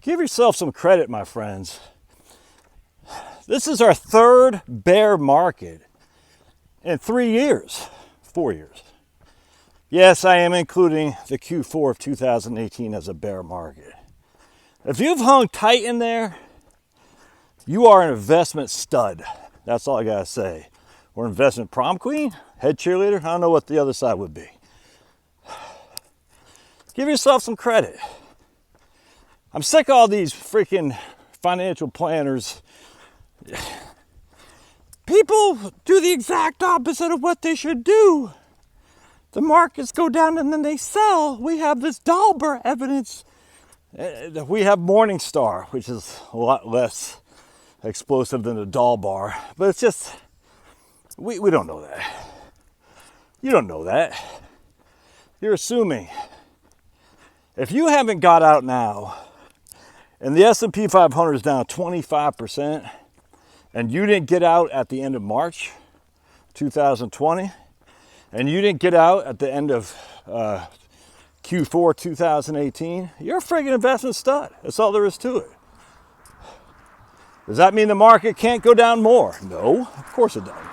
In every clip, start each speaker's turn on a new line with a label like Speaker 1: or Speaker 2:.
Speaker 1: Give yourself some credit, my friends. This is our third bear market in 3 years, 4 years. Yes, I am including the Q4 of 2018 as a bear market. If you've hung tight in there, you are an investment stud. That's all I gotta say. Or investment prom queen, head cheerleader. I don't know what the other side would be. Give yourself some credit. I'm sick of all these freaking financial planners. People do the exact opposite of what they should do. The markets go down and then they sell. We have this Dalber evidence. We have Morningstar, which is a lot less explosive than a Dalbar. But it's just, we don't know that. You don't know that. You're assuming. If you haven't got out now, and the S&P 500 is down 25%, and you didn't get out at the end of March 2020, and you didn't get out at the end of Q4 2018, you're a friggin' investment stud. That's all there is to it. Does that mean the market can't go down more? No, of course it does.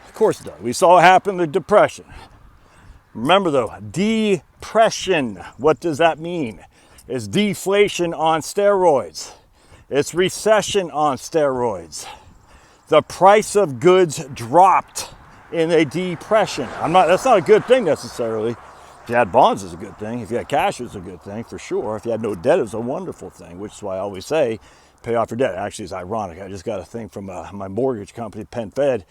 Speaker 1: Of course it does. We saw it happen in the Depression. Remember though, depression, what does that mean? It's deflation on steroids. It's recession on steroids. The price of goods dropped in a depression. That's not a good thing necessarily. If you had bonds, it's a good thing. If you had cash, it's a good thing for sure. If you had no debt, it's a wonderful thing, which is why I always say, pay off your debt. Actually, it's ironic. I just got a thing from my mortgage company, Penn Fed.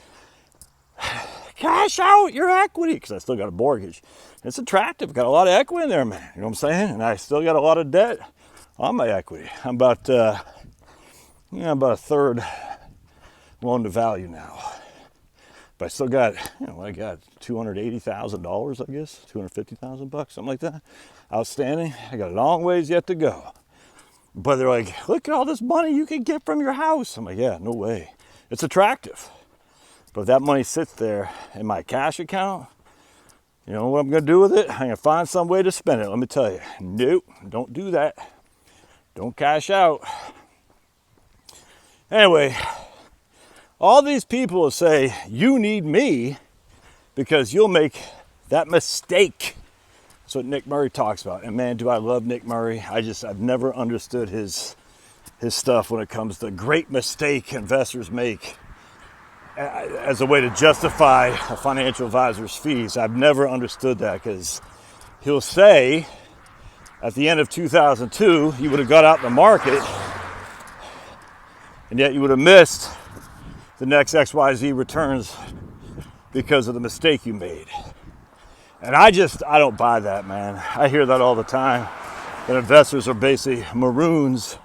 Speaker 1: Cash out your equity, because I still got a mortgage. It's attractive. Got a lot of equity in there, man. You know what I'm saying? And I still got a lot of debt on my equity. I'm about a third loan to value now. But I still got, I got $280,000, I guess, $250,000, something like that, outstanding. I got a long ways yet to go. But they're like, look at all this money you can get from your house. I'm like, yeah, no way. It's attractive. But if that money sits there in my cash account, you know what I'm going to do with it? I'm going to find some way to spend it. Let me tell you. Nope, don't do that. Don't cash out. Anyway, all these people will say, you need me because you'll make that mistake. That's what Nick Murray talks about. And man, do I love Nick Murray. I've never understood his stuff when it comes to great mistake investors make as a way to justify a financial advisor's fees. I've never understood that, because he'll say at the end of 2002, you would have got out in the market and yet you would have missed the next XYZ returns because of the mistake you made. And I don't buy that, man. I hear that all the time, that investors are basically maroons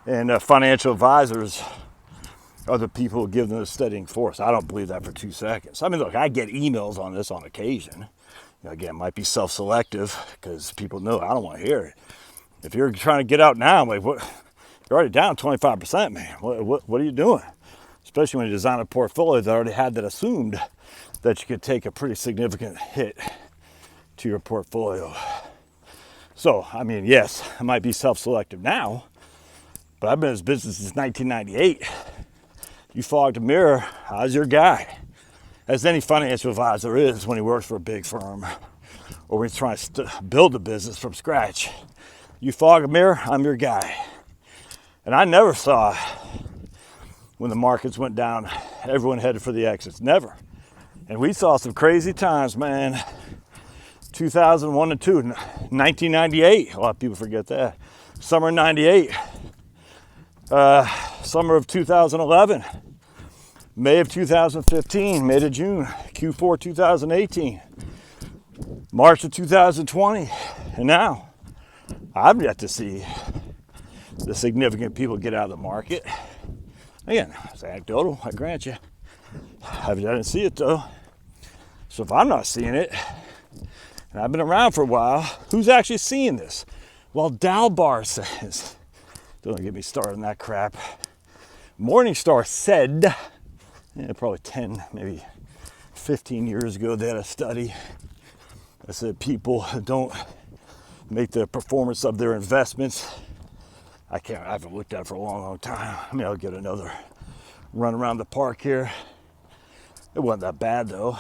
Speaker 1: and financial advisors are the people who give them the steadying force. I don't believe that for 2 seconds. I mean, look, I get emails on this on occasion. Again, it might be self-selective because people know I don't want to hear it. If you're trying to get out now, I'm like, what? You're already down 25%, man. What are you doing? Especially when you design a portfolio that already had that assumed that you could take a pretty significant hit to your portfolio. So, I mean, yes, it might be self-selective now, but I've been in this business since 1998. You fogged a mirror, I was your guy. As any financial advisor is when he works for a big firm or when he's trying to build a business from scratch. You fog a mirror, I'm your guy. And I never saw, when the markets went down, everyone headed for the exits. Never. And we saw some crazy times, man. 2001 and 2, 1998. A lot of people forget that. Summer 98. Summer of 2011, May of 2015, May to June, Q4 2018, March of 2020, and now I've yet to see the significant people get out of the market. Again, it's anecdotal, I grant you. I didn't see it though. So if I'm not seeing it, and I've been around for a while, who's actually seeing this? Well, Dalbar says, don't get me started on that crap. Morningstar said, probably 10, maybe 15 years ago, they had a study that said people don't make the performance of their investments. I haven't looked at it for a long, long time. I mean, I'll get another run around the park here. It wasn't that bad though.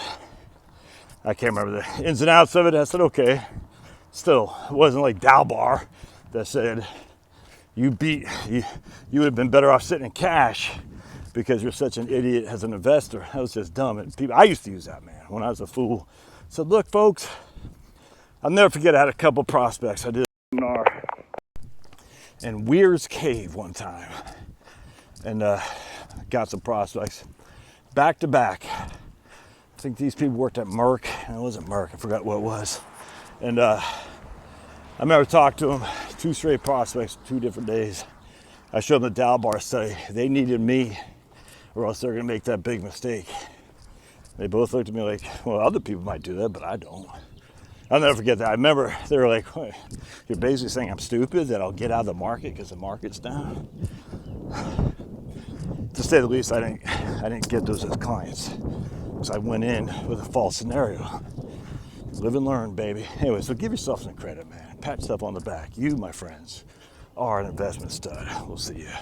Speaker 1: I can't remember the ins and outs of it. I said, okay. Still, it wasn't like Dalbar that said, you would have been better off sitting in cash because you're such an idiot as an investor. That was just dumb. And people, I used to use that, man, when I was a fool. I said, look, folks, I'll never forget I had a couple prospects. I did a seminar in Weire's Cave one time. And got some prospects back to back. I think these people worked at Merck. And it wasn't Merck. I forgot what it was. And I remember talking to them, 2 straight prospects, 2 different days. I showed them the Dalbar study. They needed me or else they're going to make that big mistake. They both looked at me like, well, other people might do that, but I don't. I'll never forget that. I remember they were like, you're basically saying I'm stupid, that I'll get out of the market because the market's down. To say the least, I didn't get those as clients because I went in with a false scenario. Live and learn, baby. Anyway, so give yourself some credit, man. Pat yourself on the back. You, my friends, are an investment stud. We'll see you.